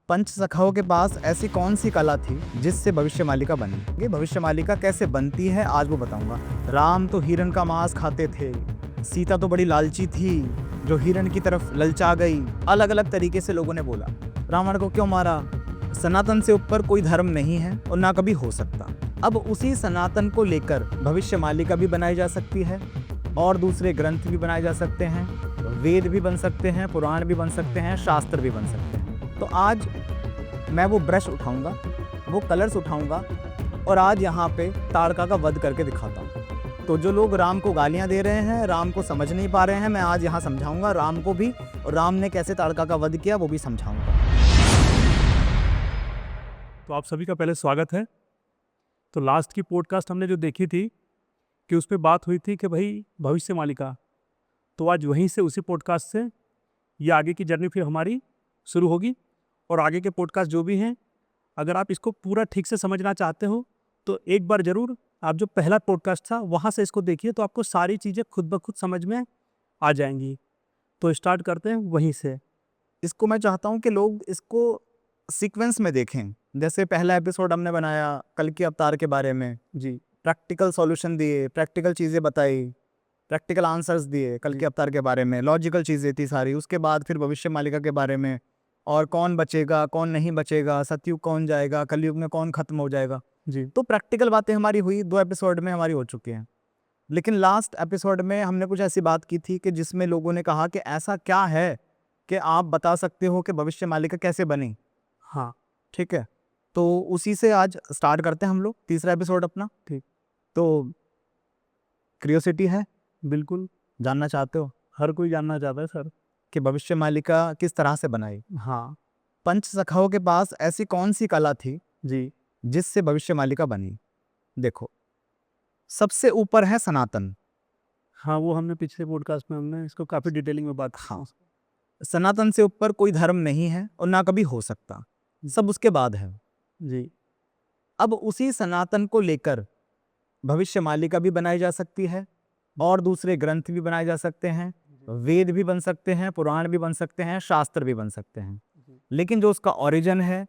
पंच सखाओं के पास ऐसी कौन सी कला थी जिससे भविष्य मालिका बनी। ये भविष्य मालिका कैसे बनती है आज वो बताऊंगा। राम तो हिरण का मांस खाते थे, सीता तो बड़ी लालची थी जो हिरण की तरफ ललचा गई। अलग अलग तरीके से लोगों ने बोला। रावण को क्यों मारा? सनातन से ऊपर कोई धर्म नहीं है और ना कभी हो सकता। अब उसी सनातन को लेकर भविष्य मालिका भी बनाई जा सकती है और दूसरे ग्रंथ भी बनाए जा सकते हैं, वेद भी बन सकते हैं, पुराण भी बन सकते हैं, शास्त्र भी बन सकते हैं। तो आज मैं वो ब्रश उठाऊंगा, वो कलर्स उठाऊंगा और आज यहाँ पे ताड़का का वध करके दिखाता हूँ। तो जो लोग राम को गालियाँ दे रहे हैं, राम को समझ नहीं पा रहे हैं, मैं आज यहाँ समझाऊंगा राम को भी, और राम ने कैसे ताड़का का वध किया वो भी समझाऊंगा। तो आप सभी का पहले स्वागत है। तो लास्ट की पॉडकास्ट हमने जो देखी थी कि उस पर बात हुई थी कि भाई भविष्य मालिका, तो आज वहीं से उसी पॉडकास्ट से ये आगे की जर्नी फिर हमारी शुरू होगी। और आगे के पॉडकास्ट जो भी हैं, अगर आप इसको पूरा ठीक से समझना चाहते हो तो एक बार ज़रूर आप जो पहला पॉडकास्ट था वहाँ से इसको देखिए, तो आपको सारी चीज़ें खुद ब खुद समझ में आ जाएंगी। तो स्टार्ट करते हैं वहीं से। इसको मैं चाहता हूँ कि लोग इसको सीक्वेंस में देखें। जैसे पहला एपिसोड हमने बनाया कल के अवतार के बारे में, जी प्रैक्टिकल सॉल्यूशन दिए, प्रैक्टिकल चीज़ें बताई, प्रैक्टिकल आंसर्स दिए कल के अवतार के बारे में, लॉजिकल चीज़ें थी सारी। उसके बाद फिर भविष्य मालिका के बारे में, और कौन बचेगा कौन नहीं बचेगा, सतयुग कौन जाएगा, कलयुग में कौन खत्म हो जाएगा। जी तो प्रैक्टिकल बातें हमारी हुई, 2 एपिसोड में हमारी हो चुकी हैं। लेकिन लास्ट एपिसोड में हमने कुछ ऐसी बात की थी कि जिसमें लोगों ने कहा कि ऐसा क्या है कि आप बता सकते हो कि भविष्य मालिका कैसे बनी। हाँ ठीक है, तो उसी से आज स्टार्ट करते हैं हम लोग तीसरा एपिसोड अपना। ठीक, तो क्यूरियोसिटी है, बिल्कुल जानना चाहते हो हर कोई जानना चाहता है सर। कि भविष्य मालिका किस तरह से बनाई। हाँ पंच सखाओं के पास ऐसी कौन सी कला थी जी जिससे भविष्य मालिका बनी। देखो, सबसे ऊपर है सनातन। हाँ, वो हमने पिछले पॉडकास्ट में हमने इसको काफ़ी डिटेलिंग में बात की हाँ, थी। सनातन से ऊपर कोई धर्म नहीं है और ना कभी हो सकता, सब उसके बाद है। जी अब उसी सनातन को लेकर भविष्य मालिका भी बनाई जा सकती है और दूसरे ग्रंथ भी बनाए जा सकते हैं, वेद भी बन सकते हैं, पुराण भी बन सकते हैं, शास्त्र भी बन सकते हैं। लेकिन जो उसका ओरिजिन है,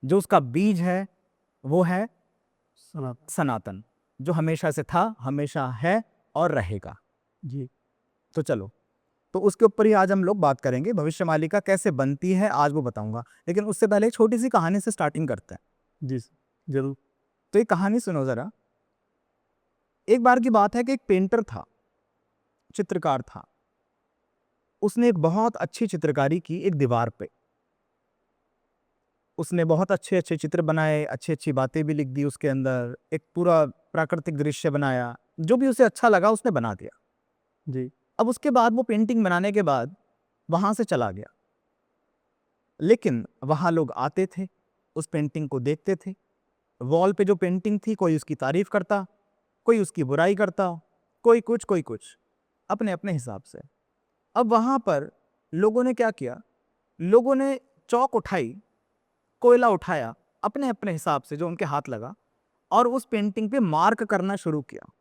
जो उसका बीज है, वो है सनातन। सनातन, जो हमेशा से था, हमेशा है और रहेगा। जी तो चलो, तो उसके ऊपर ही आज हम लोग बात करेंगे। भविष्य मालिका कैसे बनती है आज वो बताऊंगा, लेकिन उससे पहले एक छोटी सी कहानी से स्टार्टिंग करते हैं। जी जरूर। तो ये कहानी सुनो जरा। एक बार की बात है कि एक पेंटर था, चित्रकार था। उसने एक बहुत अच्छी चित्रकारी की एक दीवार पे। उसने बहुत अच्छे अच्छे चित्र बनाए, अच्छी अच्छी बातें भी लिख दी उसके अंदर, एक पूरा प्राकृतिक दृश्य बनाया। जो भी उसे अच्छा लगा उसने बना दिया। जी अब उसके बाद वो पेंटिंग बनाने के बाद वहां से चला गया। लेकिन वहां लोग आते थे, उस पेंटिंग को देखते थे। वॉल पे जो पेंटिंग थी, कोई उसकी तारीफ करता, कोई उसकी बुराई करता, कोई कुछ, अपने अपने हिसाब से। अब वहां पर लोगों ने क्या किया? लोगों ने चौक उठाई, कोयला उठाया, अपने अपने हिसाब से जो उनके हाथ लगा, और उस पेंटिंग पे मार्क करना शुरू किया।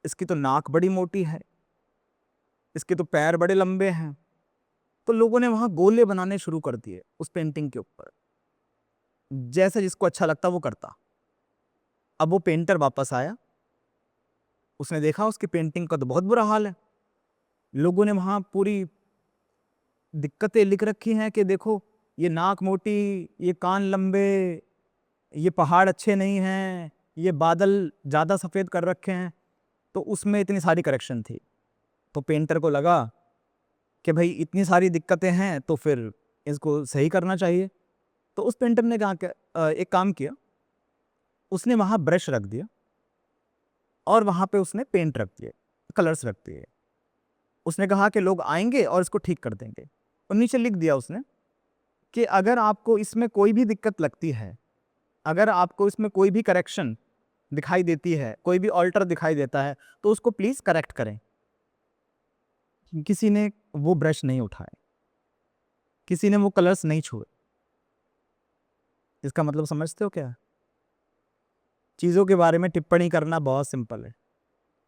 इसकी तो नाक बड़ी मोटी है, इसके तो पैर बड़े लंबे हैं। तो लोगों ने वहां गोले बनाने शुरू कर दिए उस पेंटिंग के ऊपर। जैसे जिसको अच्छा लगता वो करता। अब वो पेंटर वापस आया, उसने देखा उसकी पेंटिंग का तो बहुत बुरा हाल है। लोगों ने वहां पूरी दिक्कतें लिख रखी हैं कि देखो, ये नाक मोटी, ये कान लंबे, ये पहाड़ अच्छे नहीं हैं, ये बादल ज्यादा सफेद कर रखे हैं। तो उसमें इतनी सारी करेक्शन थी। तो पेंटर को लगा कि भाई इतनी सारी दिक्कतें हैं तो फिर इसको सही करना चाहिए। तो उस पेंटर ने कहा कि एक काम किया, उसने वहां ब्रश रख दिया और वहां पे उसने पेंट रख दिए, कलर्स रख दिए। उसने कहा कि लोग आएंगे और इसको ठीक कर देंगे। और नीचे लिख दिया उसने कि अगर आपको इसमें कोई भी दिक्कत लगती है, अगर आपको इसमें कोई भी करेक्शन दिखाई देती है, कोई भी ऑल्टर दिखाई देता है, तो उसको प्लीज करेक्ट करें। किसी ने वो ब्रश नहीं उठाए, किसी ने वो कलर्स नहीं छुए। इसका मतलब समझते हो क्या है? चीजों के बारे में टिप्पणी करना बहुत सिंपल है,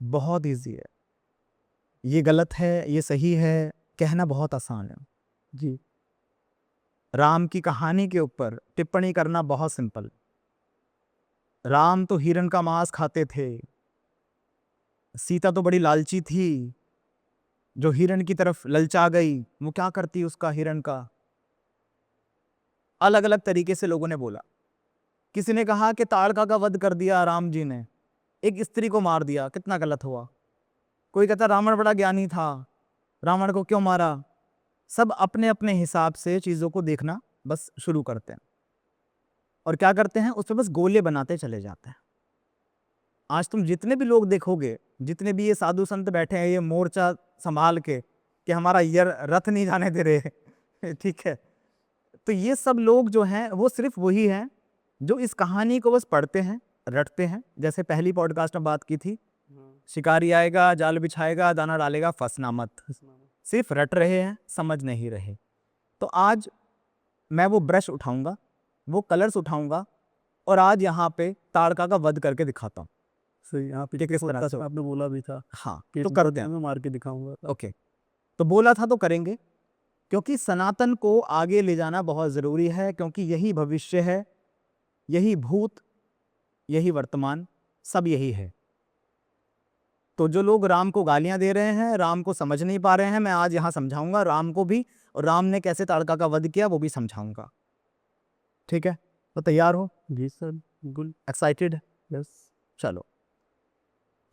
बहुत इजी है। ये गलत है, ये सही है, कहना बहुत आसान है। जी राम की कहानी के ऊपर टिप्पणी करना बहुत सिंपल। राम तो हिरण का मांस खाते थे, सीता तो बड़ी लालची थी, जो हिरण की तरफ ललचा गई, वो क्या करती उसका हिरण का। अलग अलग तरीके से लोगों ने बोला। किसी ने कहा कि ताड़का का वध कर दिया राम जी ने, एक स्त्री को मार दिया, कितना गलत हुआ। कोई कहता रावण बड़ा ज्ञानी था, रावण को क्यों मारा। सब अपने अपने हिसाब से चीजों को देखना बस शुरू करते हैं और क्या करते हैं, उस पर बस गोले बनाते चले जाते हैं। आज तुम जितने भी लोग देखोगे, जितने भी ये साधु संत बैठे हैं ये मोर्चा संभाल के कि हमारा ये रथ नहीं जाने दे रहे ठीक है, तो ये सब लोग जो हैं वो सिर्फ वही हैं जो इस कहानी को बस पढ़ते हैं, रटते हैं। जैसे पहली पॉडकास्ट में बात की थी, शिकारी आएगा, जाल बिछाएगा, दाना डालेगा, फंसना मत। सिर्फ रट रहे हैं, समझ नहीं रहे। तो आज मैं वो ब्रश उठाऊंगा, वो कलर्स उठाऊंगा और आज यहाँ पे ताड़का का वध करके दिखाता हूँ। सही, यहाँ पे किस तरह से आपने बोला भी था हाँ, कि तो कर दें। मैं मार के दिखाऊंगा। ओके, तो बोला था तो करेंगे, क्योंकि सनातन को आगे ले जाना बहुत जरूरी है, क्योंकि यही भविष्य है, यही भूत, यही वर्तमान, सब यही है। तो जो लोग राम को गालियां दे रहे हैं, राम को समझ नहीं पा रहे हैं, मैं आज यहां समझाऊंगा राम को भी, और राम ने कैसे ताड़का का वध किया वो भी समझाऊंगा। ठीक है, तो तैयार हो? जी सर, बिल्कुल। एक्साइटेड? यस। चलो,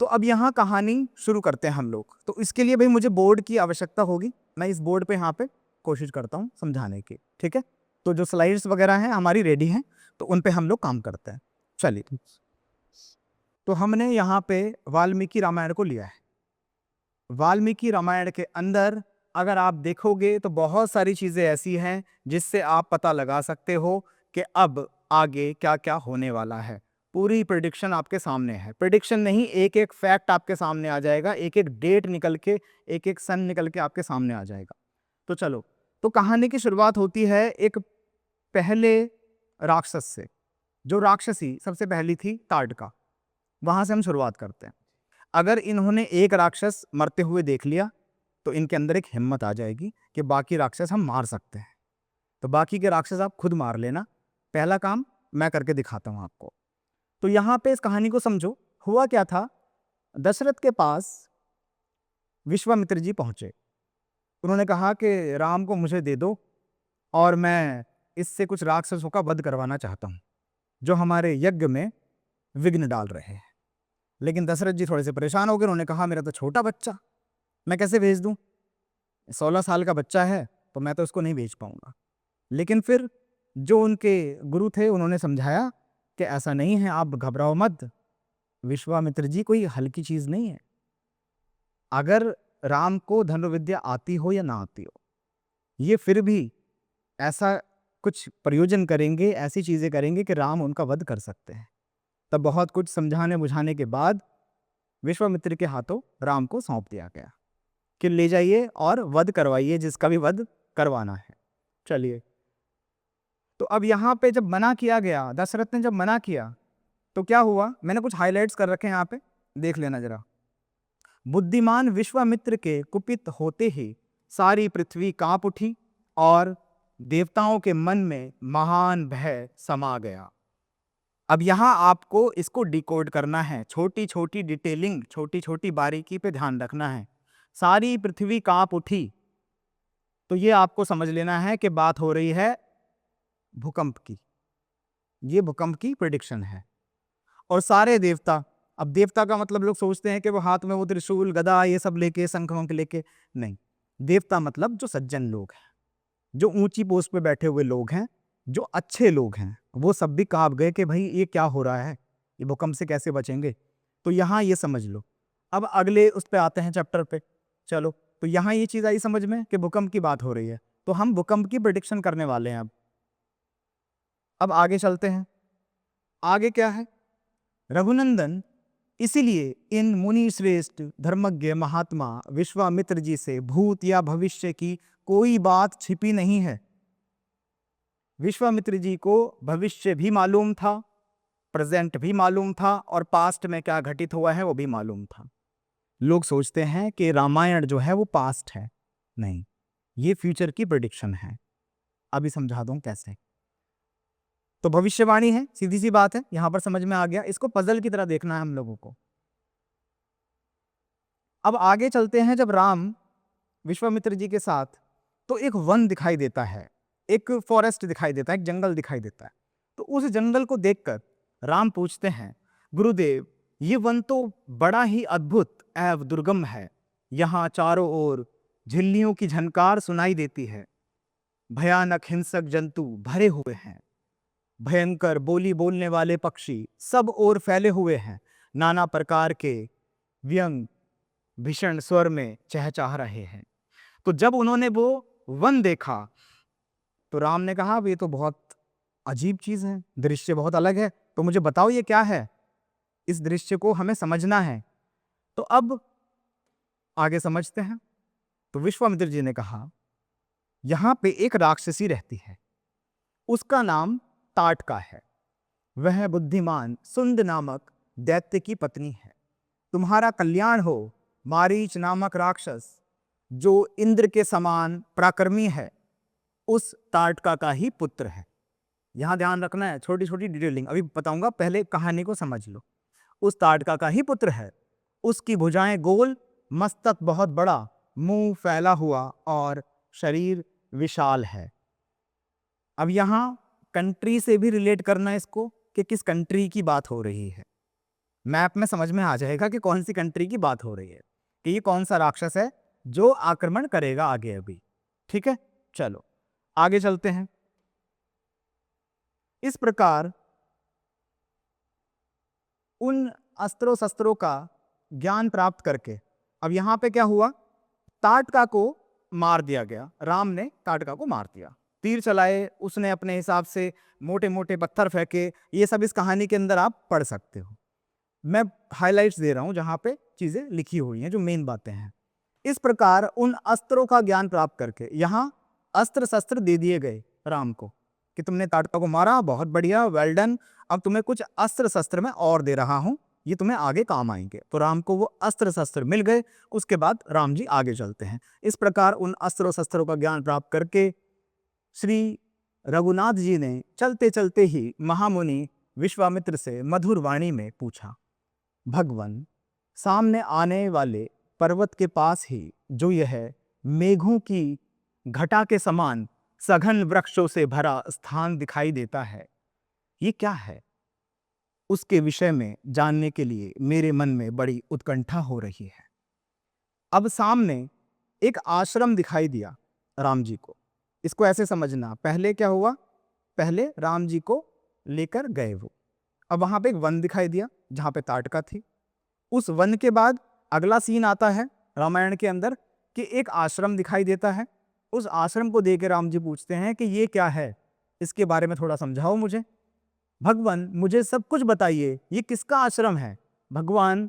तो अब यहाँ कहानी शुरू करते हैं हम लोग। तो इसके लिए भाई मुझे बोर्ड की आवश्यकता होगी, मैं इस बोर्ड पे यहाँ पे कोशिश करता हूँ समझाने की। ठीक है, तो जो स्लाइड्स वगैरह हैं हमारी रेडी हैं, तो उन पे हम लोग काम करते हैं। चलिए, तो हमने यहाँ पे वाल्मीकि रामायण को लिया है। वाल्मीकि रामायण के अंदर अगर आप देखोगे तो बहुत सारी चीजें ऐसी हैं जिससे आप पता लगा सकते हो कि अब आगे क्या क्या होने वाला है। पूरी प्रेडिक्शन आपके सामने है, प्रेडिक्शन नहीं, एक एक फैक्ट आपके सामने आ जाएगा, एक एक डेट निकल के, एक एक सन निकल के आपके सामने आ जाएगा। तो चलो, तो कहानी की शुरुआत होती है एक पहले राक्षस से। जो राक्षसी सबसे पहली थी ताड़का, वहां से हम शुरुआत करते हैं। अगर इन्होंने एक राक्षस मरते हुए देख लिया तो इनके अंदर एक हिम्मत आ जाएगी कि बाकी राक्षस हम मार सकते हैं। तो बाकी के राक्षस आप खुद मार लेना, पहला काम मैं करके दिखाता हूं आपको। तो यहां पे इस कहानी को समझो। हुआ क्या था, दशरथ के पास विश्वामित्र जी पहुंचे। उन्होंने कहा कि राम को मुझे दे दो और मैं इससे कुछ राक्षसों का वध करवाना चाहता हूं जो हमारे यज्ञ में विघ्न डाल रहे हैं। लेकिन दशरथ जी थोड़े से परेशान हो गए। उन्होंने कहा मेरा तो छोटा बच्चा, मैं कैसे भेज दूं, 16 साल का बच्चा है, तो मैं तो उसको नहीं भेज पाऊंगा। लेकिन फिर जो उनके गुरु थे उन्होंने समझाया कि ऐसा नहीं है, आप घबराओ मत, विश्वामित्र जी कोई हल्की चीज नहीं है। अगर राम को धनुर्विद्या आती हो या ना आती हो, ये फिर भी ऐसा कुछ प्रयोजन करेंगे, ऐसी चीजें करेंगे कि राम उनका वध कर सकते हैं। तब बहुत कुछ समझाने बुझाने के बाद विश्वामित्र के हाथों राम को सौंप दिया गया कि ले जाइए और वध करवाइए जिसका भी वध करवाना है। चलिए, तो अब यहाँ पे जब मना किया गया, दशरथ ने जब मना किया तो क्या हुआ, मैंने कुछ हाइलाइट्स कर रखे हैं यहाँ पे, देख लेना जरा। बुद्धिमान विश्वामित्र के कुपित होते ही सारी पृथ्वी कांप उठी और देवताओं के मन में महान भय समा गया। अब यहां आपको इसको डिकोड करना है, छोटी छोटी डिटेलिंग, छोटी छोटी बारीकी पे ध्यान रखना है। सारी पृथ्वी कांप उठी, तो ये आपको समझ लेना है कि बात हो रही है भूकंप की। ये भूकंप की प्रेडिक्शन है। और सारे देवता, अब देवता का मतलब लोग सोचते हैं कि वो हाथ में वो त्रिशूल गदा ये सब लेके, शंख वंख लेके, नहीं। देवता मतलब जो सज्जन लोग हैं, जो ऊंची पोस्ट पे बैठे हुए लोग हैं, जो अच्छे लोग हैं, वो सब भी कांप गए कि भाई ये क्या हो रहा है, ये भूकंप से कैसे बचेंगे। तो यहाँ ये समझ लो। अब अगले उस पे आते हैं चैप्टर पे। चलो, तो यहाँ ये चीज आई समझ में कि भूकंप की बात हो रही है, तो हम भूकंप की प्रेडिक्शन करने वाले हैं। अब आगे चलते हैं। आगे क्या है, रघुनंदन इसीलिए इन मुनि श्रेष्ठ धर्मज्ञ महात्मा विश्वामित्र जी से भूत या भविष्य की कोई बात छिपी नहीं है। विश्वामित्र जी को भविष्य भी मालूम था, प्रेजेंट भी मालूम था, और पास्ट में क्या घटित हुआ है वो भी मालूम था। लोग सोचते हैं कि रामायण जो है वो पास्ट है, नहीं, ये फ्यूचर की प्रेडिक्शन है। अभी समझा दूं कैसे। तो भविष्यवाणी है, सीधी सी बात है, यहां पर समझ में आ गया। इसको पजल की तरह देखना है हम लोगों को। अब आगे चलते हैं। जब राम विश्वामित्र जी के साथ, तो एक वन दिखाई देता है, एक फॉरेस्ट दिखाई देता है, एक जंगल दिखाई देता है। तो उस जंगल को देखकर राम पूछते हैं, गुरुदेव ये वन तो बड़ा ही अद्भुत एवं दुर्गम है। यहाँ चारों ओर झिल्लियों की झनकार सुनाई देती है। भयानक हिंसक जंतु भरे हुए हैं। भयंकर बोली बोलने वाले पक्षी सब ओर फैले हुए हैं। नाना प्रकार के व्यंग भीषण स्वर में चहचहा रहे हैं। तो जब उन्होंने वो वन देखा तो राम ने कहा, ये तो बहुत अजीब चीज है, दृश्य बहुत अलग है, तो मुझे बताओ ये क्या है, इस दृश्य को हमें समझना है। तो अब आगे समझते हैं। तो विश्वामित्र जी ने कहा, यहां पे एक राक्षसी रहती है, उसका नाम ताटका है। वह बुद्धिमान सुंद नामक दैत्य की पत्नी है। तुम्हारा कल्याण हो। मारीच नामक राक्षस जो इंद्र के समान पराक्रमी है, उस ताटका का ही पुत्र है। यहां ध्यान रखना है, छोटी छोटी डिटेलिंग अभी बताऊंगा, पहले कहानी को समझ लो। उस ताटका का ही पुत्र है। उसकी भुजाएं गोल, मस्तक बहुत बड़ा, मुंह फैला हुआ और शरीर विशाल है। अब यहां कंट्री से भी रिलेट करना है इसको, कि किस कंट्री की बात हो रही है। मैप में समझ में आ जाएगा कि कौन सी कंट्री की बात हो रही है, कि ये कौन सा राक्षस है जो आक्रमण करेगा आगे अभी। ठीक है, चलो आगे चलते हैं। इस प्रकार उन अस्त्रों शस्त्रों का ज्ञान प्राप्त करके अब यहां पे क्या हुआ, ताटका को मार दिया गया। राम ने ताटका को मार दिया, तीर चलाए उसने अपने हिसाब से, मोटे मोटे पत्थर फेंके। ये सब इस कहानी के अंदर आप पढ़ सकते हो। मैं हाइलाइट्स दे रहा हूं जहां पे चीजें लिखी हुई हैं, जो मेन बातें हैं। इस प्रकार उन अस्त्रों का ज्ञान प्राप्त करके यहां अस्त्र शस्त्र दे दिए गए राम को, कि तुमने ताटका को मारा, बहुत बढ़िया, वेल डन। अब तुम्हें कुछ अस्त्र शस्त्र मैं और दे रहा हूं, ये तुम्हें आगे काम आएंगे। तो राम को वो अस्त्र शस्त्र मिल गए। उसके बाद राम जी आगे चलते हैं। इस प्रकार उन अस्त्रों शस्त्रों का ज्ञान प्राप्त करके श्री रघुनाथ जी ने चलते चलते ही महामुनि विश्वामित्र से मधुर वाणी में पूछा, भगवन सामने आने वाले पर्वत के पास ही जो यह मेघों की घटा के समान सघन वृक्षों से भरा स्थान दिखाई देता है, ये क्या है? उसके विषय में जानने के लिए मेरे मन में बड़ी उत्कंठा हो रही है। अब सामने एक आश्रम दिखाई दिया राम जी को। इसको ऐसे समझना, पहले क्या हुआ, पहले राम जी को लेकर गए वो, अब वहां पे एक वन दिखाई दिया जहां पे ताटका थी। उस वन के बाद अगला सीन आता है रामायण के अंदर, कि एक आश्रम दिखाई देता है। उस आश्रम को देख के राम जी पूछते हैं कि ये क्या है, इसके बारे में थोड़ा समझाओ मुझे। भगवान मुझे सब कुछ बताइए, ये किसका आश्रम है? भगवान,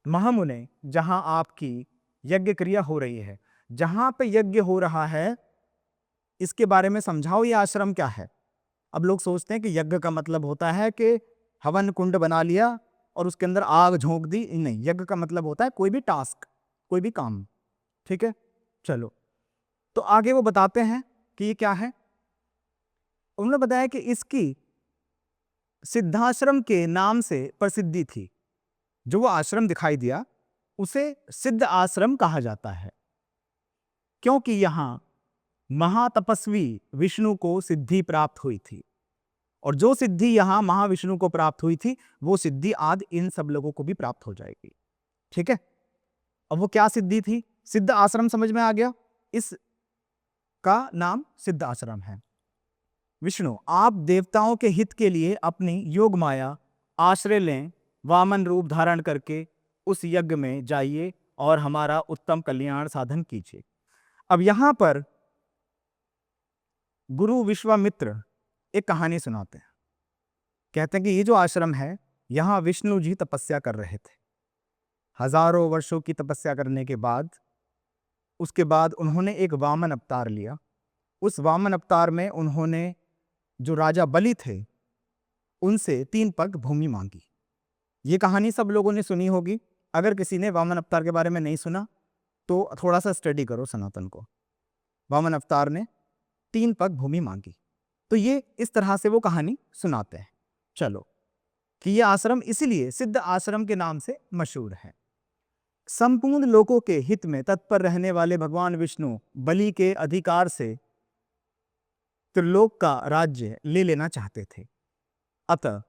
महामुने, जहां आपकी यज्ञ क्रिया हो रही है, जहां पे यज्ञ हो रहा है, इसके बारे में समझाओ, ये आश्रम क्या है। अब लोग सोचते हैं कि यज्ञ का मतलब होता है कि हवन कुंड बना लिया और उसके अंदर आग झोंक दी। नहीं, यज्ञ का मतलब होता है कोई भी टास्क, कोई भी काम। ठीक है, चलो तो आगे वो बताते हैं कि ये क्या है। उन्होंने बताया कि इसकी सिद्धाश्रम के नाम से प्रसिद्धि थी। जो वो आश्रम दिखाई दिया उसे सिद्ध आश्रम कहा जाता है, क्योंकि यहां महातपस्वी विष्णु को सिद्धि प्राप्त हुई थी। और जो सिद्धि यहां महाविष्णु को प्राप्त हुई थी, वो सिद्धि आज इन सब लोगों को भी प्राप्त हो जाएगी। ठीक है, अब वो क्या सिद्धि थी? सिद्ध आश्रम समझ में आ गया। इस का नाम सिद्ध आश्रम है। विष्णु, आप देवताओं के हित के लिए अपनी योग माया आश्रय लें, वामन रूप धारण करके उस यज्ञ में जाइए और हमारा उत्तम कल्याण साधन कीजिए। अब यहां पर गुरु विश्वामित्र एक कहानी सुनाते हैं। कहते हैं कि ये जो आश्रम है, यहां विष्णु जी तपस्या कर रहे थे। हजारों वर्षों की तपस्या करने के बाद, उसके बाद उन्होंने एक वामन अवतार लिया। उस वामन अवतार में उन्होंने जो राजा बलि थे उनसे 3 पग भूमि मांगी। ये कहानी सब लोगों ने सुनी होगी। अगर किसी ने वामन अवतार के बारे में नहीं सुना तो थोड़ा सा स्टडी करो सनातन को। वामन अवतार ने 3 पग भूमि मांगी। तो ये इस तरह से वो कहानी सुनाते हैं। चलो, कि ये आश्रम इसीलिए सिद्ध आश्रम के नाम से मशहूर है। संपूर्ण लोगों के हित में तत्पर रहने वाले भगवान विष्णु बलि के अधिकार से त्रिलोक का राज्य ले लेना चाहते थे। अतः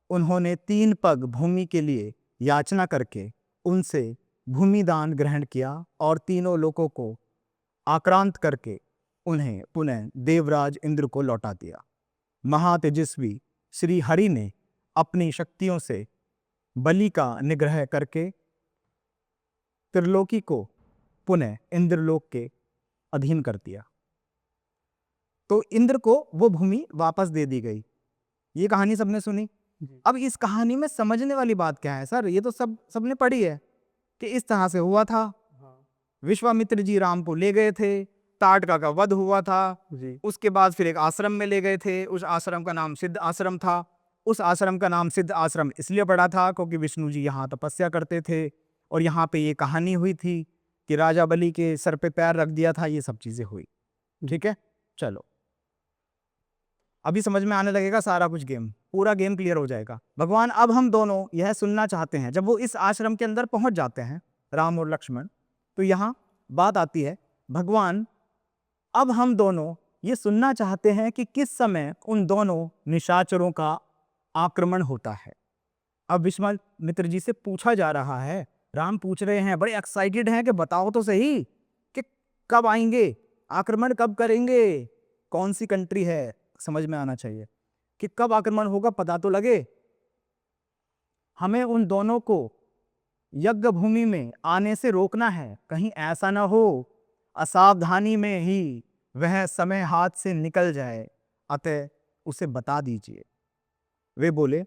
उन्होंने 3 पग भूमि के लिए याचना करके उनसे भूमि दान ग्रहण किया और तीनों लोगों को आक्रांत करके उन्हें पुनः देवराज इंद्र को लौटा दिया। महातेजस्वी श्री हरि ने अपनी शक्तियों से बलि का निग्रह करके त्रिलोकी को पुनः इंद्रलोक के अधीन कर दिया। तो इंद्र को वो भूमि वापस दे दी गई। ये कहानी सबने सुनी। अब इस कहानी में समझने वाली बात क्या है सर? ये तो सबने पढ़ी है कि इस तरह से हुआ था। विश्वामित्र जी राम को ले गए थे, ताड़का का वध हुआ था जी। उसके बाद फिर एक आश्रम में ले गए थे, उस आश्रम का नाम सिद्ध आश्रम था। उस आश्रम का नाम सिद्ध आश्रम इसलिए पड़ा था क्योंकि विष्णु जी यहाँ तपस्या करते थे और यहाँ पे ये कहानी हुई थी कि राजा बलि के सर पे पैर रख दिया था। ये सब चीजें हुई। ठीक है, चलो अभी समझ में आने लगेगा सारा कुछ। गेम पूरा गेम क्लियर हो जाएगा। भगवान अब हम दोनों यह सुनना चाहते हैं, जब वो इस आश्रम के अंदर पहुंच जाते हैं राम और लक्ष्मण, तो यहाँ बात आती है, भगवान अब हम दोनों ये सुनना चाहते हैं कि किस समय उन दोनों निशाचरों का आक्रमण होता है। अब विश्वामित्र जी से पूछा जा रहा है, राम पूछ रहे हैं, बड़े एक्साइटेड हैं कि बताओ तो सही कि कब आएंगे, आक्रमण कब करेंगे, कौन सी कंट्री है, समझ में आना चाहिए कि कब आक्रमण होगा, पता तो लगे। हमें उन दोनों को यज्ञ भूमि में आने से रोकना है, कहीं ऐसा ना हो असावधानी में ही वह समय हाथ से निकल जाए, अतः उसे बता दीजिए। वे बोले,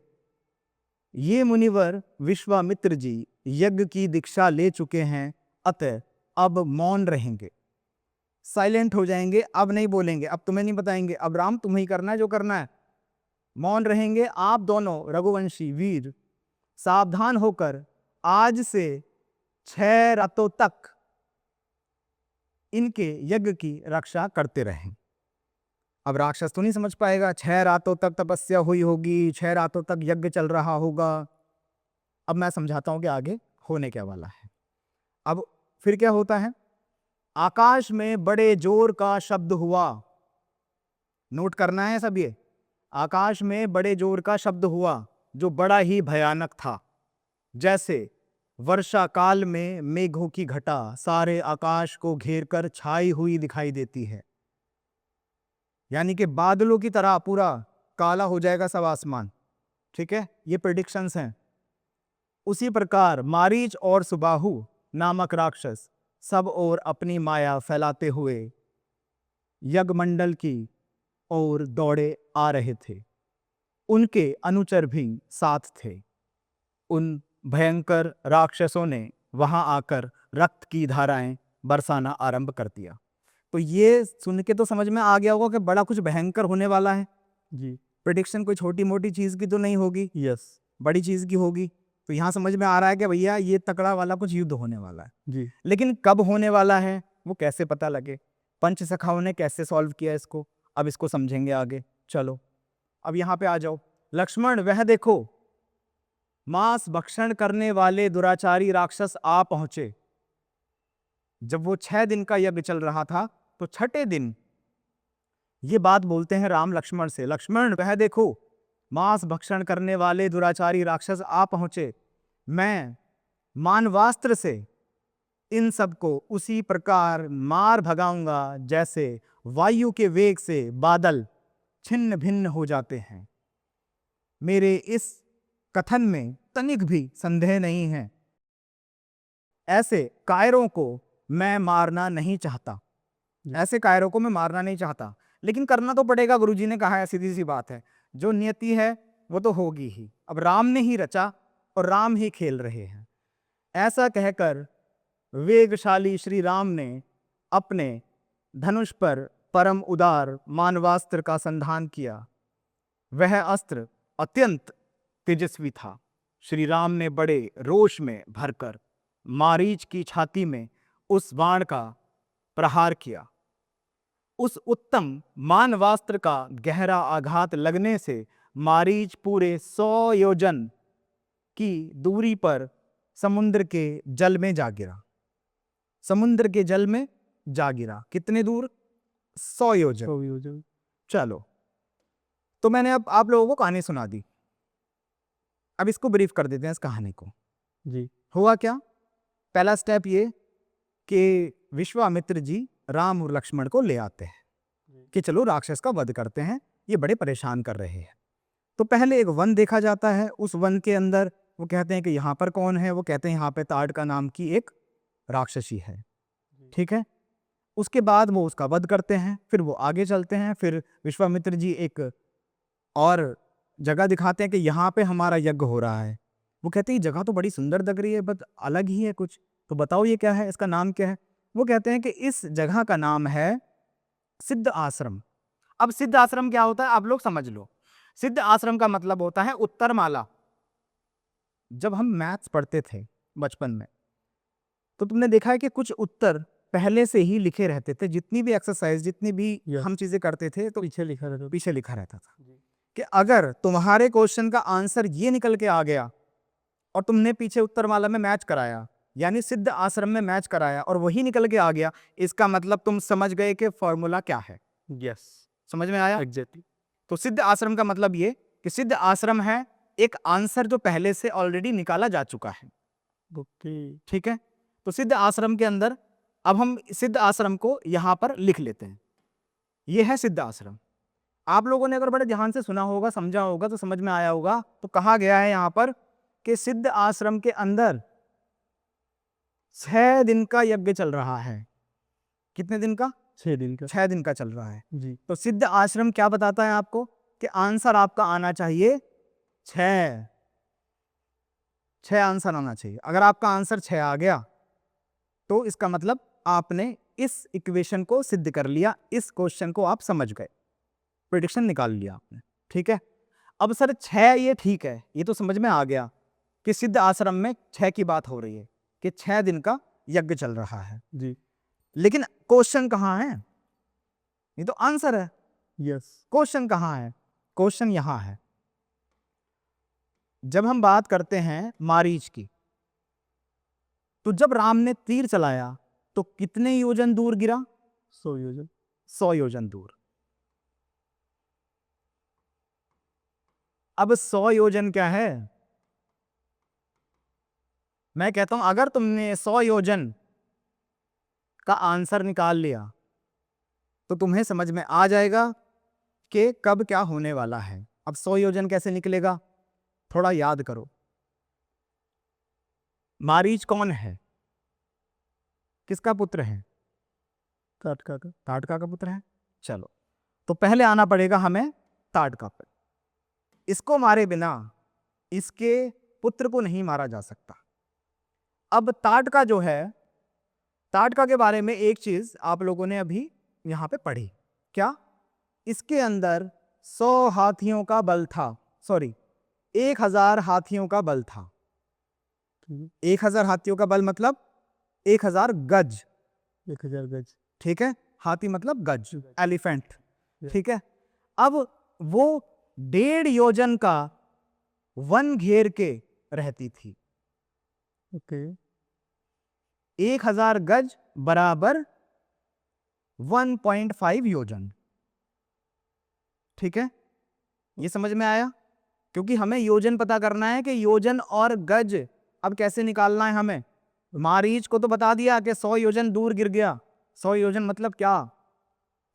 ये मुनिवर विश्वामित्र जी यज्ञ की दीक्षा ले चुके हैं, अतः अब मौन रहेंगे, साइलेंट हो जाएंगे, अब नहीं बोलेंगे, अब तुम्हें नहीं बताएंगे, अब राम तुम्हें ही करना है जो करना है, मौन रहेंगे। आप दोनों रघुवंशी वीर सावधान होकर आज से 6 रातों तक इनके यज्ञ की रक्षा करते रहें। अब राक्षस तो नहीं समझ पाएगा, 6 रातों तक तपस्या हुई होगी, 6 रातों तक यज्ञ चल रहा होगा। अब मैं समझाता हूं कि आगे होने क्या वाला है। अब फिर क्या होता है, आकाश में बड़े जोर का शब्द हुआ। नोट करना है सब ये, आकाश में बड़े जोर का शब्द हुआ जो बड़ा ही भयानक था, जैसे वर्षा काल में मेघों की घटा सारे आकाश को घेरकर छाई हुई दिखाई देती है। यानी कि बादलों की तरह पूरा काला हो जाएगा सब आसमान। ठीक है, ये प्रेडिक्शंस हैं। उसी प्रकार मारीच और सुबाहु नामक राक्षस सब और अपनी माया फैलाते हुए यज्ञमंडल की ओर दौड़े आ रहे थे। उनके अनुचर भी साथ थे। उन भयंकर राक्षसों ने वहां आकर रक्त की धाराएं बरसाना आरंभ कर दिया। तो ये सुन के तो समझ में आ गया होगा कि बड़ा कुछ भयंकर होने वाला है जी। प्रेडिक्शन कोई छोटी मोटी चीज की तो नहीं होगी, यस, बड़ी चीज की होगी। तो यहाँ समझ में आ रहा है कि भैया ये तकड़ा वाला कुछ युद्ध होने वाला है जी। लेकिन कब होने वाला है वो कैसे पता लगे, पंच सखाओं ने कैसे सॉल्व किया इसको, अब इसको समझेंगे आगे। चलो अब यहाँ पे आ जाओ। लक्ष्मण, वह देखो मांस भक्षण करने वाले दुराचारी राक्षस आ पहुंचे। जब वो 6 दिन का यज्ञ चल रहा था तो 6ठे दिन ये बात बोलते हैं राम लक्ष्मण से, लक्ष्मण वह देखो मांस भक्षण करने वाले दुराचारी राक्षस आ पहुंचे। मैं मानवास्त्र से इन सबको उसी प्रकार मार भगाऊंगा जैसे वायु के वेग से बादल छिन्न भिन्न हो जाते हैं। मेरे इस कथन में तनिक भी संदेह नहीं है। ऐसे कायरों को मैं मारना नहीं चाहता, ऐसे कायरों को मैं मारना नहीं चाहता, लेकिन करना तो पड़ेगा, गुरुजी ने कहा है, सीधी सी बात है, जो नियति है वो तो होगी ही। अब राम ने ही रचा और राम ही खेल रहे हैं। ऐसा कहकर वेगशाली श्री राम ने अपने धनुष पर परम उदार मानवास्त्र का संधान किया। वह अस्त्र अत्यंत तेजस्वी था। श्री राम ने बड़े रोष में भरकर मारीच की छाती में उस बाण का प्रहार किया। उस उत्तम मानवास्त्र का गहरा आघात लगने से मारीच पूरे 100 योजन की दूरी पर समुद्र के जल में जा गिरा। समुद्र के जल में जा गिरा। कितने दूर? 100 योजन। 100 योजन। चलो, तो मैंने अब आप लोगों को कहानी सुना दी। अब इसको ब्रीफ कर देते हैं, इस कहानी को। जी। हुआ क्या? पहला स्टेप ये कि विश्वामित्र जी राम और लक्ष्मण को ले आते हैं कि चलो राक्षस का वध करते हैं, ये बड़े परेशान कर रहे हैं। तो पहले एक वन देखा जाता है। उस वन के अंदर वो कहते हैं कि यहाँ पर कौन है? वो कहते हैं यहाँ पे ताड़का नाम की एक राक्षसी है। ठीक है। उसके बाद वो उसका वध करते हैं। फिर वो आगे चलते हैं। फिर विश्वामित्र जी एक और जगह दिखाते हैं कि यहाँ पे हमारा यज्ञ हो रहा है। वो कहते हैं ये जगह तो बड़ी सुंदर लग रही है, बट अलग ही है कुछ, तो बताओ ये क्या है, इसका नाम क्या है? वो कहते हैं कि इस जगह का नाम है सिद्ध आश्रम। अब सिद्ध आश्रम क्या होता है आप लोग समझ लो। सिद्ध आश्रम का मतलब होता है उत्तरमाला। जब हम मैथ्स पढ़ते थे बचपन में, तो तुमने देखा है कि कुछ उत्तर पहले से ही लिखे रहते थे। जितनी भी एक्सरसाइज, जितनी भी हम चीजें करते थे, तो पीछे लिखा रहता था कि अगर तुम्हारे क्वेश्चन का आंसर ये निकल के आ गया और तुमने पीछे उत्तरमाला में मैच कराया, यानी सिद्ध आश्रम में मैच कराया, और वही निकल के आ गया, इसका मतलब तुम समझ गए कि फॉर्मूला क्या है। यस, समझ में आया? एग्जैक्टली। तो सिद्ध आश्रम का मतलब ये कि सिद्ध आश्रम है एक आंसर जो पहले से ऑलरेडी निकाला जा चुका है। ओके। ठीक है। तो सिद्ध आश्रम के अंदर अब हम सिद्ध आश्रम को यहां पर लिख लेते हैं। यह है सिद्ध आश्रम। आप लोगों ने अगर बड़े ध्यान से सुना होगा, समझा होगा, तो समझ में आया होगा। तो कहा गया है यहां पर कि सिद्ध आश्रम के अंदर 6 दिन का यज्ञ चल रहा है। कितने दिन का? 6 दिन का। 6 दिन का चल रहा है जी। तो सिद्ध आश्रम क्या बताता है आपको कि आंसर आपका आना चाहिए 6। 6 आंसर आना चाहिए। अगर आपका आंसर 6 आ गया तो इसका मतलब आपने इस इक्वेशन को सिद्ध कर लिया, इस क्वेश्चन को आप समझ गए, प्रेडिक्शन निकाल लिया आपने। ठीक है। अब सर 6 ये ठीक है, ये तो समझ में आ गया कि सिद्ध आश्रम में 6 की बात हो रही है कि 6 दिन का यज्ञ चल रहा है। जी। लेकिन क्वेश्चन कहाँ है? ये तो आंसर है। यस। क्वेश्चन कहाँ है? क्वेश्चन यहां है। जब हम बात करते हैं मारीच की, तो जब राम ने तीर चलाया तो कितने योजन दूर गिरा? 100 योजन। 100 योजन दूर। अब 100 योजन क्या है? मैं कहता हूं अगर तुमने 100 योजन का आंसर निकाल लिया तो तुम्हें समझ में आ जाएगा कि कब क्या होने वाला है। अब 100 योजन कैसे निकलेगा? थोड़ा याद करो। मारीच कौन है? किसका पुत्र है? ताटका का। ताड़का का पुत्र है। चलो, तो पहले आना पड़ेगा हमें ताड़का पर। इसको मारे बिना इसके पुत्र को नहीं मारा जा सकता। अब ताड़का जो है, ताड़का के बारे में एक चीज आप लोगों ने अभी यहां पे पढ़ी। क्या? इसके अंदर 100 हाथियों का बल था। सॉरी, 1000 हाथियों का बल था। 1000 हाथियों का बल मतलब 1000 गज। 1000 गज। ठीक है। हाथी मतलब गज, एलिफेंट। Yeah. ठीक है। अब वो 1.5 योजन का वन घेर के रहती थी। ओके। 1000 गज बराबर 1.5 योजन। ठीक है। ये समझ में आया? क्योंकि हमें योजन पता करना है कि योजन और गज अब कैसे निकालना है हमें। मारीच को तो बता दिया कि 100 योजन दूर गिर गया। 100 योजन मतलब क्या?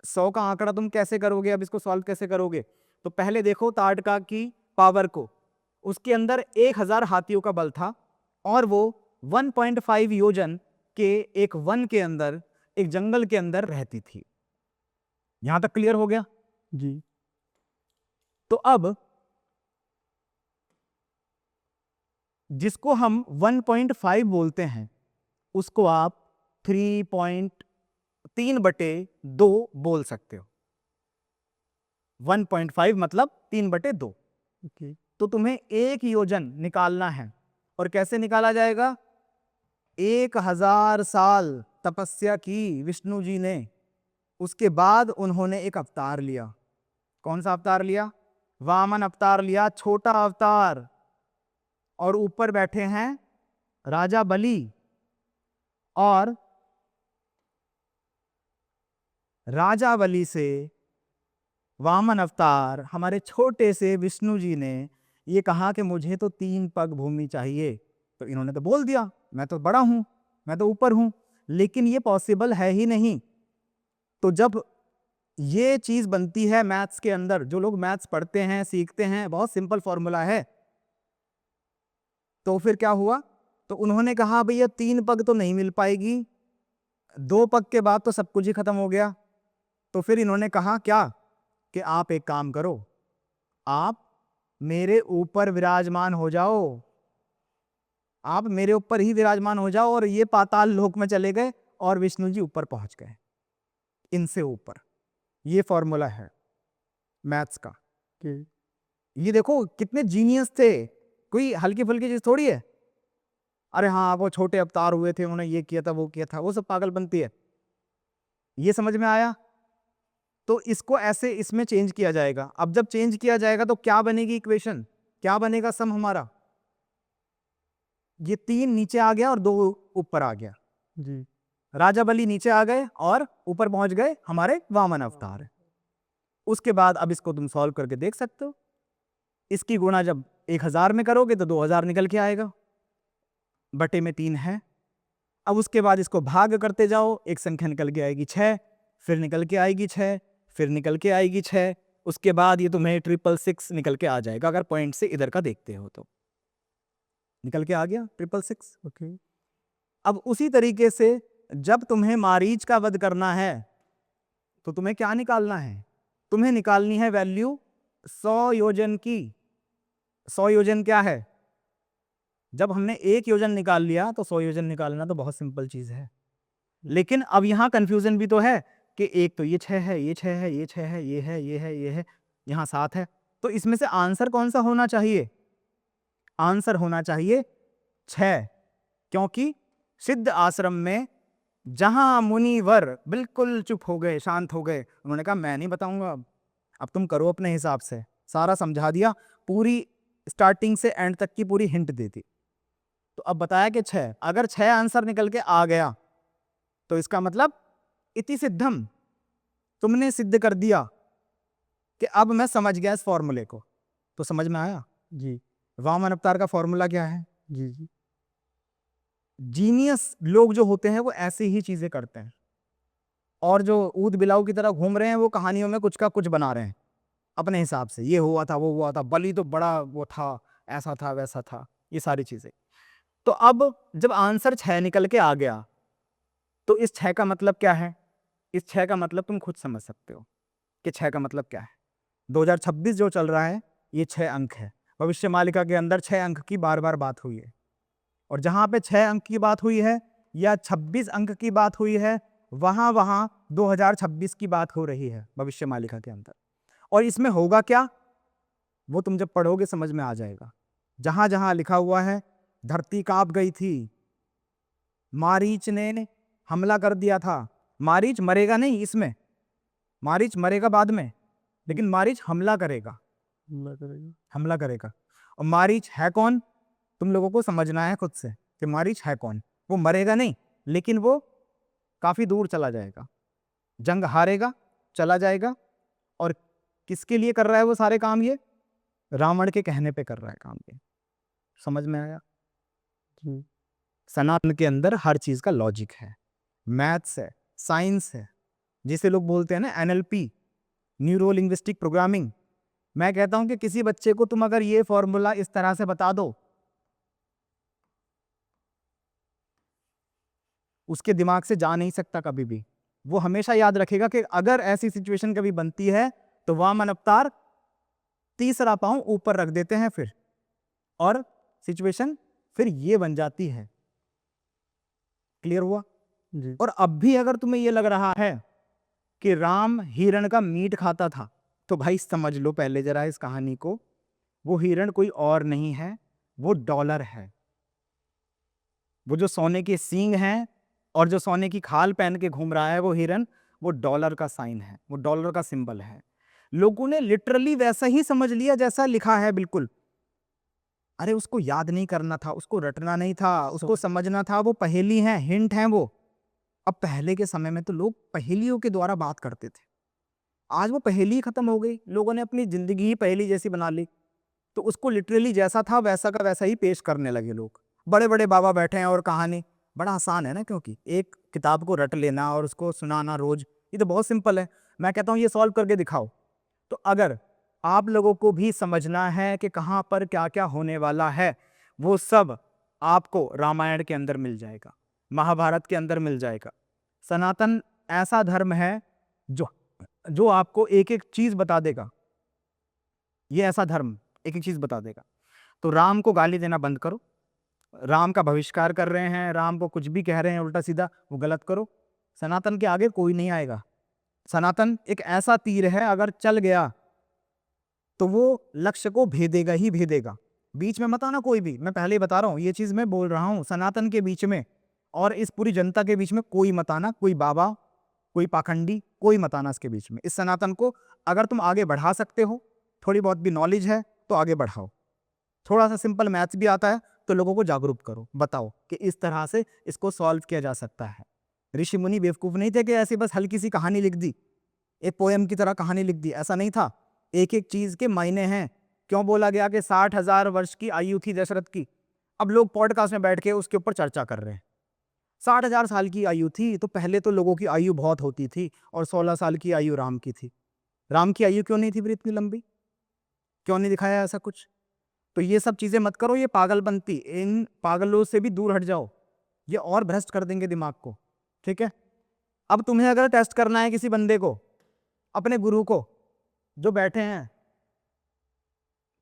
100 का आंकड़ा तुम कैसे करोगे? अब इसको सॉल्व कैसे करोगे? तो पहले देखो ताड़का की पावर को। उसके अंदर 1000 हाथियों का बल था और वो 1.5 योजन के एक वन के अंदर, एक जंगल के अंदर रहती थी। यहां तक क्लियर हो गया? जी। तो अब जिसको हम 1.5 बोलते हैं उसको आप 3.3/2 बोल सकते हो। 1.5 मतलब 3/2। ओके। तो तुम्हें 1 योजन निकालना है। और कैसे निकाला जाएगा? 1000 साल तपस्या की विष्णु जी ने उसके बाद उन्होंने एक अवतार लिया। कौन सा अवतार लिया? वामन अवतार लिया, छोटा अवतार। और ऊपर बैठे हैं राजा बलि, और राजा बलि से वामन अवतार हमारे छोटे से विष्णु जी ने ये कहा कि मुझे तो 3 पग भूमि चाहिए। तो इन्होंने तो बोल दिया मैं तो बड़ा हूं, मैं तो ऊपर हूं, लेकिन ये पॉसिबल है ही नहीं। तो जब ये चीज बनती है मैथ्स के अंदर, जो लोग मैथ्स पढ़ते हैं सीखते हैं, बहुत सिंपल फॉर्मूला है। तो फिर क्या हुआ? तो उन्होंने कहा भैया 3 पग तो नहीं मिल पाएगी, 2 पग के बाद तो सब कुछ ही खत्म हो गया। तो फिर इन्होंने कहा क्या कि आप एक काम करो, आप मेरे ऊपर विराजमान हो जाओ, आप मेरे ऊपर ही विराजमान हो जाओ। और ये पाताल लोक में चले गए और विष्णु जी ऊपर पहुंच गए, इनसे ऊपर। ये फॉर्मूला है मैथ्स का। ये देखो कितने जीनियस थे, कोई हल्की फुल्की चीज थोड़ी है। अरे हाँ वो छोटे अवतार हुए थे, उन्होंने ये किया था वो किया था, वो सब पागलपंती है। ये समझ में आया? तो इसको ऐसे इसमें चेंज किया जाएगा। अब जब चेंज किया जाएगा तो क्या बनेगी इक्वेशन, क्या बनेगा सम हमारा? ये 3 नीचे आ गया और 2 ऊपर आ गया जी। राजा बलि नीचे आ गए और ऊपर पहुंच गए हमारे वामन अवतार। उसके बाद अब इसको तुम सॉल्व करके देख सकते हो। इसकी गुणा जब 1000 में करोगे तो 2000 निकल के आएगा, बटे में 3 है। अब उसके बाद इसको भाग करते जाओ, एक संख्या निकल के आएगी 6, फिर निकल के आएगी 6, फिर निकल के आएगी 6। उसके बाद ये तुम्हें 666 निकल के आ जाएगा, अगर पॉइंट से इधर का देखते हो तो निकल के आ गया 666। ओके। अब उसी तरीके से जब तुम्हें मारीच का वध करना है तो तुम्हें क्या निकालना है? तुम्हें निकालनी है वैल्यू 100 योजन की। 100 योजन क्या है? जब हमने 1 योजन निकाल लिया तो 100 योजन निकालना तो बहुत सिंपल चीज है। लेकिन अब यहां कंफ्यूजन भी तो है कि एक तो ये 6 है, ये 6 है, ये 6 है, ये है, ये है, ये है, यहां 7 है। तो इसमें से आंसर कौन सा होना चाहिए? आंसर होना चाहिए 6, क्योंकि सिद्ध आश्रम में जहां मुनिवर बिल्कुल चुप हो गए, शांत हो गए, उन्होंने कहा मैं नहीं बताऊंगा, अब तुम करो अपने हिसाब से। सारा समझा दिया, पूरी स्टार्टिंग से एंड तक की पूरी हिंट दे दी। तो अब बताया कि 6, अगर 6 आंसर निकल के आ गया तो इसका मतलब इति सिद्धम, तुमने सिद्ध कर दिया कि अब मैं समझ गया इस फॉर्मूले को। तो समझ में आया जी? वामन अवतार का फॉर्मूला क्या है? जी जी। जीनियस लोग जो होते हैं वो ऐसी ही चीजें करते हैं, और जो ऊद बिलाऊ की तरह घूम रहे हैं वो कहानियों में कुछ का कुछ बना रहे हैं अपने हिसाब से। ये हुआ था, वो हुआ था, बलि तो बड़ा वो था, ऐसा था, वैसा था, ये सारी चीजें। तो अब जब आंसर 6 निकल के आ गया तो इस 6 का मतलब क्या है? इस 6 का मतलब तुम खुद समझ सकते हो कि 6 का मतलब क्या है। 2026 जो चल रहा है ये 6 अंक है। भविष्य मालिका के अंदर 6 अंक की बार बार बात हुई है, और जहां पे 6 अंक की बात हुई है या 26 अंक की बात हुई है, वहां 2026 की बात हो रही है भविष्य मालिका के अंदर। और इसमें होगा क्या वो तुम जब पढ़ोगे समझ में आ जाएगा। जहां जहां लिखा हुआ है धरती कांप गई थी, मारीच ने हमला कर दिया था। मारीच मरेगा नहीं इसमें, मारीच मरेगा बाद में, लेकिन मारीच हमला करेगा, हमला करेगा। और मारीच है कौन तुम लोगों को समझना है खुद से कि मारीच है कौन। वो मरेगा नहीं, लेकिन वो काफी दूर चला जाएगा, जंग हारेगा, चला जाएगा। और किसके लिए कर रहा है वो सारे काम? ये रावण के कहने पे कर रहा है काम ये। समझ में आया? सनातन के अंदर हर चीज का लॉजिक है, मैथ्स है, साइंस है, जिसे लोग बोलते हैं ना NLP, न्यूरो लिंग्विस्टिक प्रोग्रामिंग। मैं कहता हूं कि किसी बच्चे को तुम अगर ये फॉर्मूला इस तरह से बता दो, उसके दिमाग से जा नहीं सकता कभी भी। वो हमेशा याद रखेगा कि अगर ऐसी सिचुएशन कभी बनती है तो वामन अवतार तीसरा पांव ऊपर रख देते हैं फिर, और सिचुएशन फिर ये बन जाती है। क्लियर हुआ जी? और अब भी अगर तुम्हें ये लग रहा है कि राम हिरण का मीट खाता था, तो भाई समझ लो पहले जरा इस कहानी को। वो हिरण कोई और नहीं है, वो डॉलर है। वो जो सोने के सींग हैं और जो सोने की खाल पहन के घूम रहा है वो हिरण, वो डॉलर का साइन है, वो डॉलर का सिंबल है। लोगों ने लिटरली वैसा ही समझ लिया जैसा लिखा है बिल्कुल। अरे उसको याद नहीं करना था, उसको रटना नहीं था, उसको समझना था, वो पहेली हैं, हिंट हैं वो। अब पहले के समय में तो लोग पहेलियों के द्वारा बात करते थे, आज वो पहेली खत्म हो गई, लोगों ने अपनी जिंदगी ही पहेली जैसी बना ली। तो उसको लिटरली जैसा था वैसा का वैसा ही पेश करने लगे लोग। बड़े बड़े बाबा बैठे हैं और कहानी बड़ा आसान है ना, क्योंकि एक किताब को रट लेना और उसको सुनाना रोज, ये तो बहुत सिंपल है। मैं कहता हूँ ये सॉल्व करके दिखाओ। तो अगर आप लोगों को भी समझना है कि कहाँ पर क्या क्या होने वाला है, वो सब आपको रामायण के अंदर मिल जाएगा, महाभारत के अंदर मिल जाएगा। सनातन ऐसा धर्म है जो जो आपको एक एक चीज बता देगा। ये ऐसा धर्म एक एक चीज बता देगा। तो राम को गाली देना बंद करो, राम का बहिष्कार कर रहे हैं, राम को कुछ भी कह रहे हैं उल्टा सीधा, वो गलत करो। सनातन के आगे कोई नहीं आएगा। सनातन एक ऐसा तीर है, अगर चल गया तो वो लक्ष्य को भेदेगा ही भेदेगा। बीच में मत आना कोई भी, मैं पहले ही बता रहा हूं, ये चीज मैं बोल रहा हूं, सनातन के बीच में और इस पूरी जनता के बीच में कोई मत आना, कोई बाबा, कोई पाखंडी, कोई मत आना इसके बीच में। इस सनातन को अगर तुम आगे बढ़ा सकते हो, थोड़ी बहुत भी नॉलेज है तो आगे बढ़ाओ। थोड़ा सा सिंपल मैथ्स भी आता है तो लोगों को जागरूक करो, बताओ कि इस तरह से इसको सॉल्व किया जा सकता है। ऋषि मुनि बेवकूफ नहीं थे कि ऐसे बस हल्की सी कहानी लिख दी, एक पोएम की तरह कहानी लिख दी, ऐसा नहीं था। एक एक चीज के मायने हैं। क्यों बोला गया कि 60,000 वर्ष की आयु थी दशरथ की? अब लोग पॉडकास्ट में बैठ के उसके ऊपर चर्चा कर रहे हैं। 60,000 साल की आयु थी तो पहले तो लोगों की आयु बहुत होती थी, और 16 साल की आयु राम की थी। राम की आयु क्यों नहीं थी फिर इतनी लंबी? क्यों नहीं दिखाया ऐसा कुछ? तो ये सब चीजें मत करो, ये पागलपंती, इन पागलों से भी दूर हट जाओ, ये और भ्रष्ट कर देंगे दिमाग को। ठीक है? अब तुम्हें अगर टेस्ट करना है किसी बंदे को, अपने गुरु को, जो बैठे हैं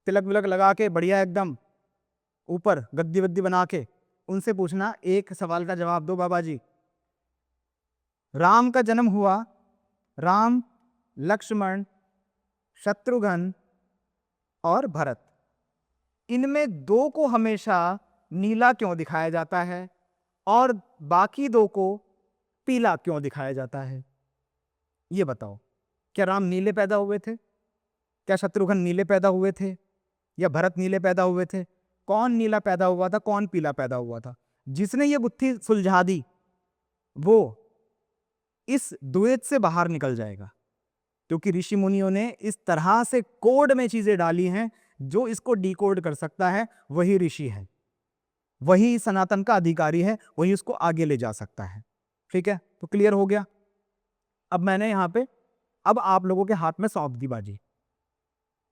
तिलक विलक लगा के बढ़िया एकदम ऊपर गद्दी वद्दी बना के, उनसे पूछना, एक सवाल का जवाब दो बाबा जी। राम का जन्म हुआ, राम, लक्ष्मण, शत्रुघ्न और भरत, इनमें दो को हमेशा नीला क्यों दिखाया जाता है और बाकी दो को पीला क्यों दिखाया जाता है? ये बताओ। क्या राम नीले पैदा हुए थे? क्या शत्रुघ्न नीले पैदा हुए थे? या भरत नीले पैदा हुए थे? कौन नीला पैदा हुआ था, कौन पीला पैदा हुआ था? जिसने ये बुद्धि सुलझा दी वो इस द्वैत से बाहर निकल जाएगा, क्योंकि ऋषि मुनियों ने इस तरह से कोड में चीजें डाली हैं, जो इसको डिकोड कर सकता है वही ऋषि है, वही सनातन का अधिकारी है, वही उसको आगे ले जा सकता है। ठीक है? तो क्लियर हो गया। अब मैंने यहां पे अब आप लोगों के हाथ में सौंप दी बाजी।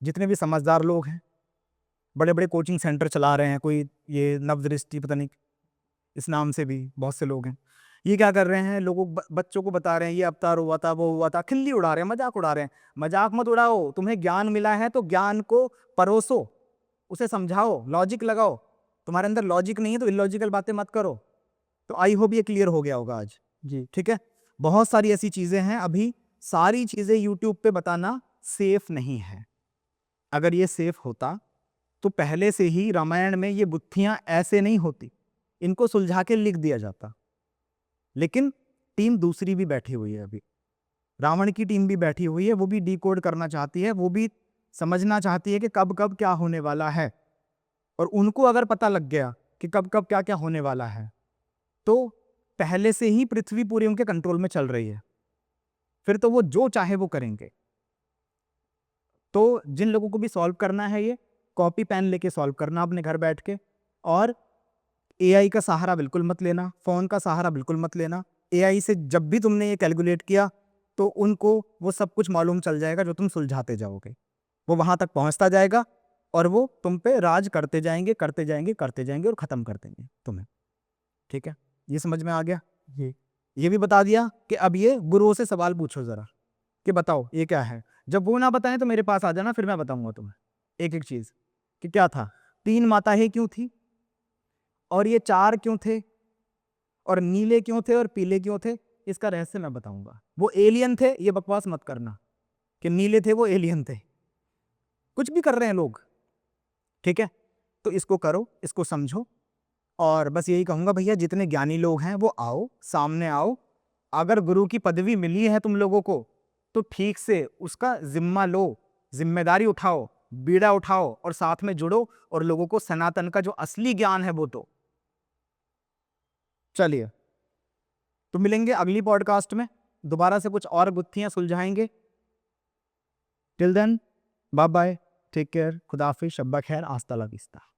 जितने भी समझदार लोग हैं, बड़े बड़े कोचिंग सेंटर चला रहे हैं, कोई ये नवदृष्टि पता नहीं इस नाम से भी बहुत से लोग हैं, ये क्या कर रहे हैं, लोगों बच्चों को बता रहे हैं ये अवतार हुआ था, वो हुआ था, खिल्ली उड़ा रहे हैं, मजाक उड़ा रहे हैं। मजाक मत उड़ाओ, तुम्हें ज्ञान मिला है तो ज्ञान को परोसो, उसे समझाओ, लॉजिक लगाओ। तुम्हारे अंदर लॉजिक नहीं है तो इलॉजिकल बातें मत करो। तो आई होप ये क्लियर हो गया होगा आज जी। ठीक है? बहुत सारी ऐसी चीजें हैं, अभी सारी चीजें यूट्यूब पे बताना सेफ नहीं है। अगर ये सेफ होता तो पहले से ही रामायण में ये बुद्धियां ऐसे नहीं होती, इनको सुलझा के लिख दिया जाता। लेकिन टीम दूसरी भी बैठी हुई है, अभी रावण की टीम भी बैठी हुई है, वो भी डिकोड करना चाहती है, वो भी समझना चाहती है कि कब कब क्या होने वाला है। और उनको अगर पता लग गया कि कब कब क्या क्या होने वाला है, तो पहले से ही पृथ्वी पूरी उनके कंट्रोल में चल रही है, फिर तो वो जो चाहे वो करेंगे। तो जिन लोगों को भी सॉल्व करना है, ये कॉपी पेन लेके सॉल्व करना अपने घर बैठ के, और एआई का सहारा बिल्कुल मत लेना, फोन का सहारा बिल्कुल मत लेना। एआई से जब भी तुमने ये कैलकुलेट किया तो उनको वो सब कुछ मालूम चल जाएगा जो तुम सुलझाते जाओगे, वो वहां तक पहुंचता जाएगा और वो तुम पे राज करते जाएंगे करते जाएंगे करते जाएंगे और खत्म कर देंगे तुम्हें। ठीक है? ये समझ में आ गया? ये भी बता दिया कि अब ये गुरुओं से सवाल पूछो जरा कि बताओ ये क्या है। जब वो ना बताएं तो मेरे पास आ जाना, फिर मैं बताऊंगा तुम्हें एक एक चीज कि क्या था, 3 माताएं क्यों थी, और ये 4 क्यों थे, और नीले क्यों थे और पीले क्यों थे, इसका रहस्य मैं बताऊंगा। वो एलियन थे, ये बकवास मत करना कि नीले थे वो एलियन थे, कुछ भी कर रहे हैं लोग। ठीक है? तो इसको करो, इसको समझो, और बस यही कहूंगा भैया जितने ज्ञानी लोग हैं वो आओ, सामने आओ, अगर गुरु की पदवी मिली है तुम लोगों को तो ठीक से उसका जिम्मा लो, जिम्मेदारी उठाओ, बीड़ा उठाओ और साथ में जुड़ो और लोगों को सनातन का जो असली ज्ञान है वो दो। चलिए, तो मिलेंगे अगली पॉडकास्ट में, दोबारा से कुछ और गुत्थियां सुलझाएंगे। Till then, bye bye, take care, खुदा हाफिज, शब्बा खैर, आस्ता ला विस्ता।